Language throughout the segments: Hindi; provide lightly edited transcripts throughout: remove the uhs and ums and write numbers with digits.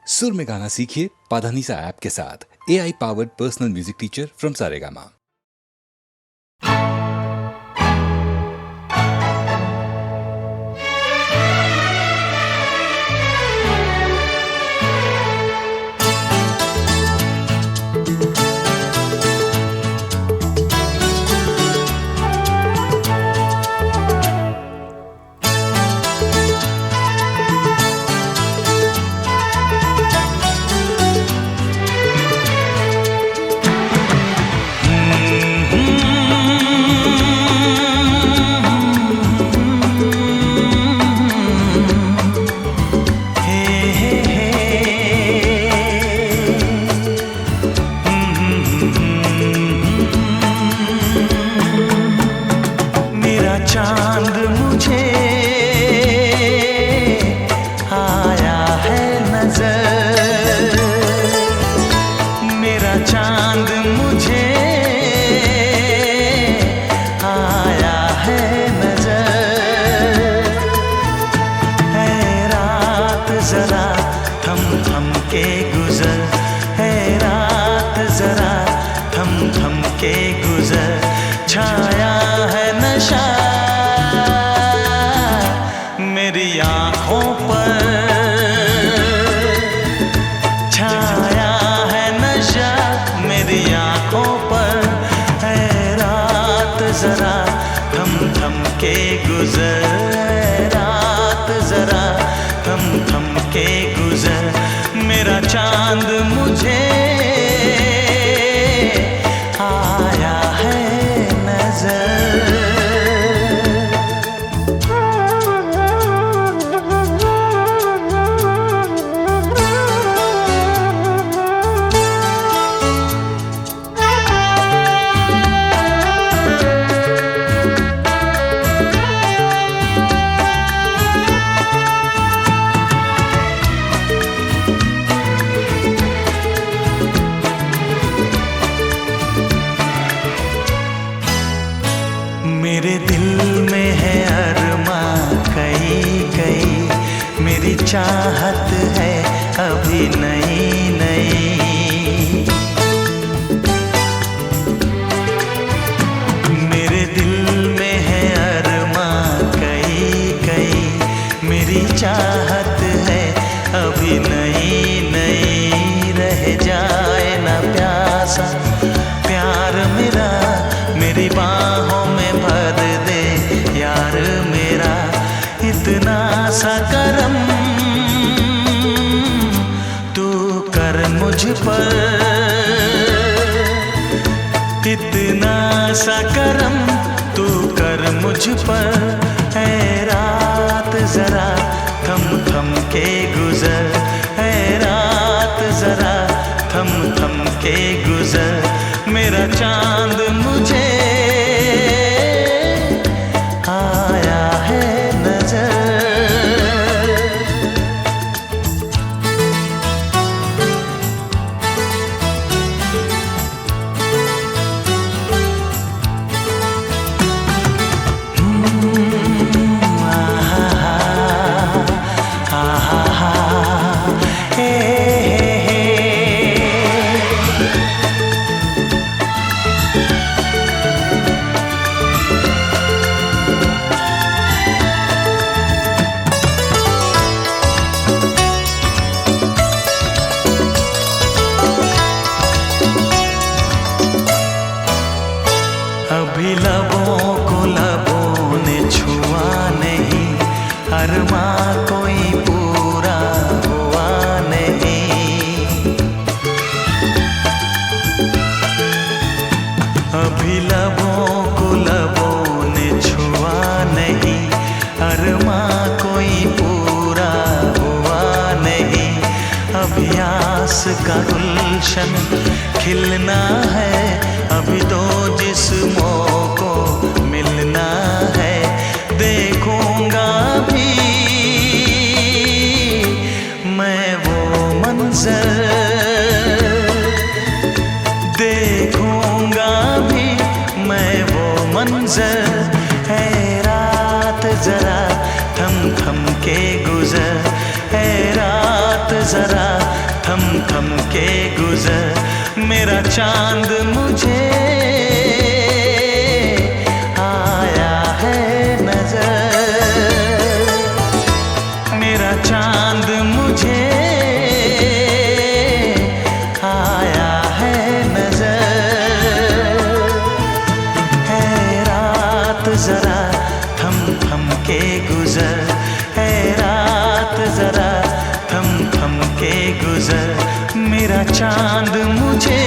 सुर में गाना सीखिए पाधानीसा ऐप के साथ। AI powered personal music teacher from Saregama. चांद मुझे आया है नजर, मेरा चांद मुझे आया है नजर। है रात जरा थम थम के गुजर, है रात जरा थम थम के गुजर। छाया है नशा मेरी आँखों पर, छाया है नशा मेरी आँखों पर। है रात जरा थम थम के गुजर, है रात जरा थम थम के गुजर। मेरा चांद मुझे आया है नजर। मेरे दिल में है अरमां कई कई, मेरी चाहत है अभी नई नई। मेरे दिल में है अरमां कई कई, मेरी चाहत है अभी नई नई। रह जाए ना प्यासा प्यार मेरा, मेरी बाहों में भर दे यार मेरा। इतना सा करम तू कर मुझ पर, इतना सा करम तू कर मुझ पर। है रात जरा थम थम के गुजर, है रात जरा थम थम के गुजर। मेरा चांद मुझे आया है नजर। अभी लबों को लबों ने छुआ नहीं, अरमां कोई पूरा हुआ नहीं। अभी लबों को लबों ने छुआ नहीं, अरमां कोई पूरा हुआ नहीं। अभी आस का गुलशन खिलना है, अभी तो जिस्मों को मिलना है। देखूंगा भी मैं वो मंजर, देखूंगा भी मैं वो मंजर। है रात जरा थम थम के गुजर, है रात जरा थम थम के गुजर मेरा चांद मुझे आया है नजर मेरा चांद मुझे आया है नजर है रात जरा थम थम के गुजर है रात जरा थम थम के गुजर मेरा चांद मुझे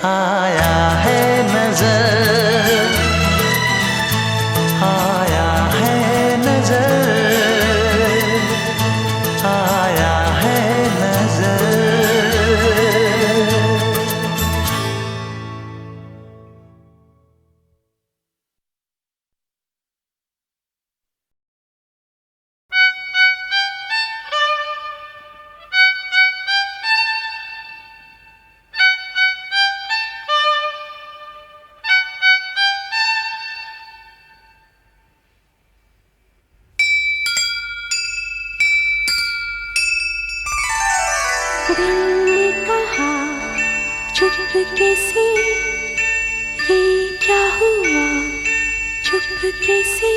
आया है नजर आया है नजर आया है नजर दिल ने कहा चुपके से ये क्या हुआ चुपके से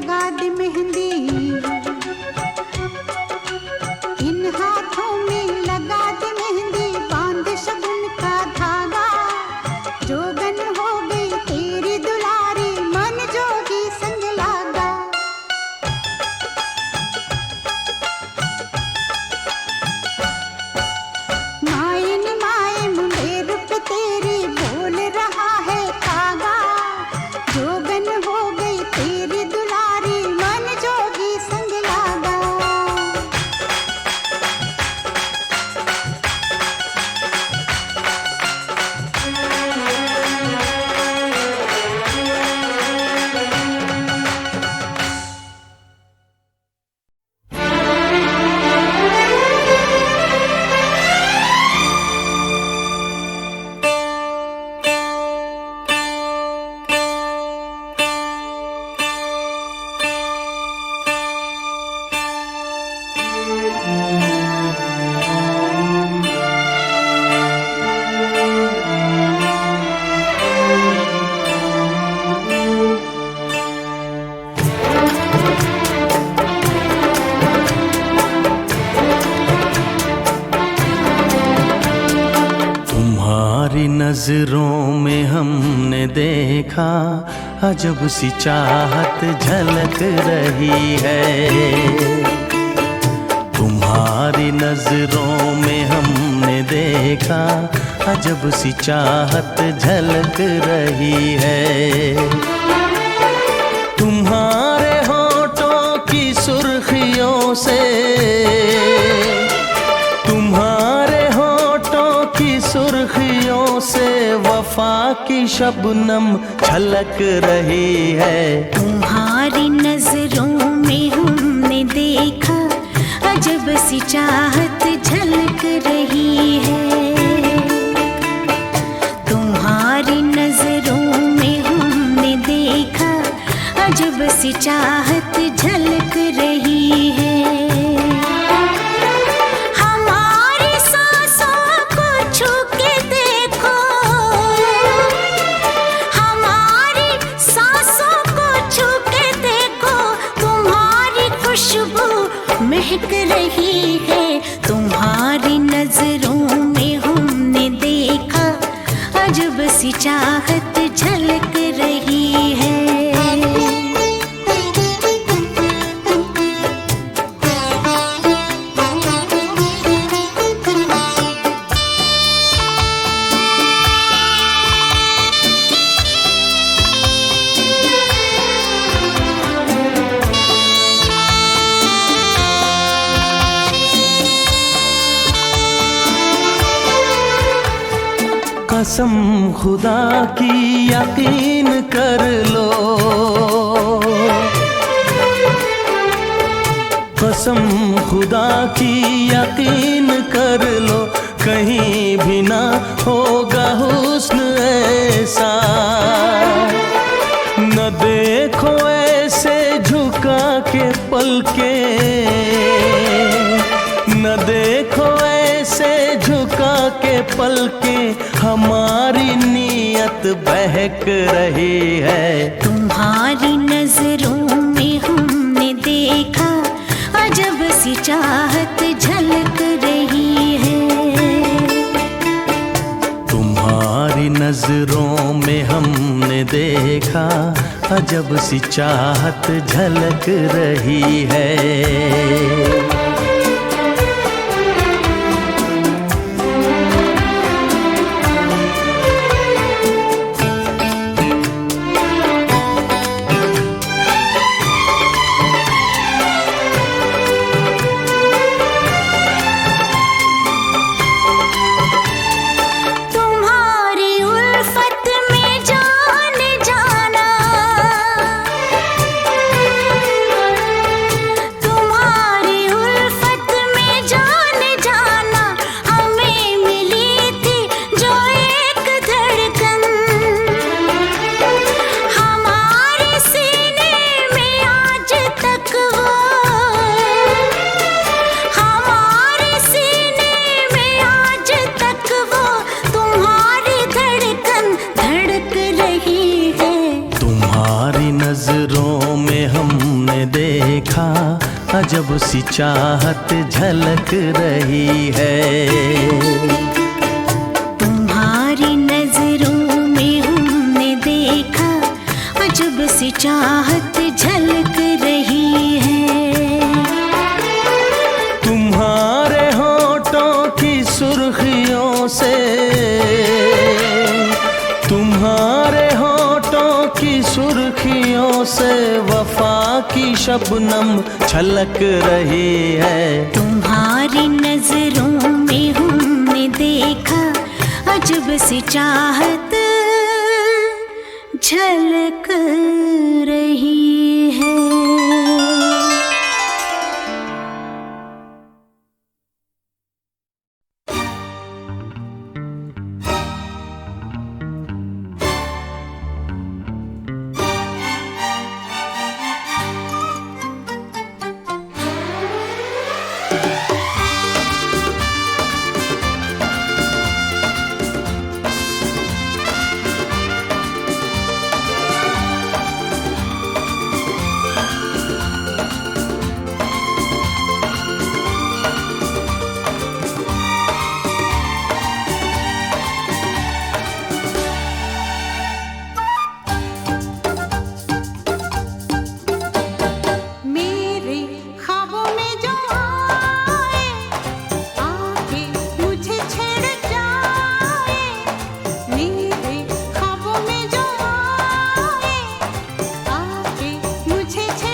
लगा दे मेहंदी, इन हाथों में लगा दे मेहंदी, बांध शगुन का धागा, जोगन हो गई तेरी दुलारी, मन जोगी संग लागा। माए निमाए मुंडेर पे तेरी बोल रहा है कागा, जोगन हो गई तेरी दुलारी, मन जोगी संग लागा। तुम्हारी नजरों में हमने देखा अजब सी चाहत झलक रही है। तुम्हारी नजरों में हमने देखा अजब सी चाहत झलक रही है। तुम्हारे होठों की सुर्खियों से, तुम्हारे होठों की सुर्खियों से वफा की शबनम छलक रही है। तुम्हारी नजरों में हमने देखा अजब सी चाहत झलक रही है। तुम्हारी नजरों में हमने देखा अजब सी चाहत झलक रही है। हमारी सांसों को छू के देखो, हमारी सांसों को छू के देखो, तुम्हारी खुशबू महक रही है। तुम्हारी नजरों में हमने देखा अजब सी चाहत झलक रही है। कसम खुदा की यकीन कर लो, कसम खुदा की यकीन कर लो, कहीं भी ना होगा हुस्न ऐसा। न देखो ऐसे झुका के पलके, न देखो ऐसे झुका के पलके, हमारी नीयत बहक रही है। तुम्हारी नजरों में हमने देखा अजब सी चाहत झलक रही है। तुम्हारी नजरों में हमने देखा अजब सी चाहत झलक रही है। तुम्हारी तुमने देखा अजब सी चाहत झलक रही है। तुम्हारी नजरों में हमने देखा अजब सी चाहत झलक रही है। तुम्हारे होठों की सुर्खियों से, तुम्हारे होठों की सुर्खियों से वफा की शबनम छलक रही है। तुम्हारी नजरों में हमने देखा अजब सी चाहत झलक रही है। मेरे ख्वाबों में जो आए, आके मुझे छेड़ जाए। मेरे ख्वाबों में जो आए, आके मुझे छेड़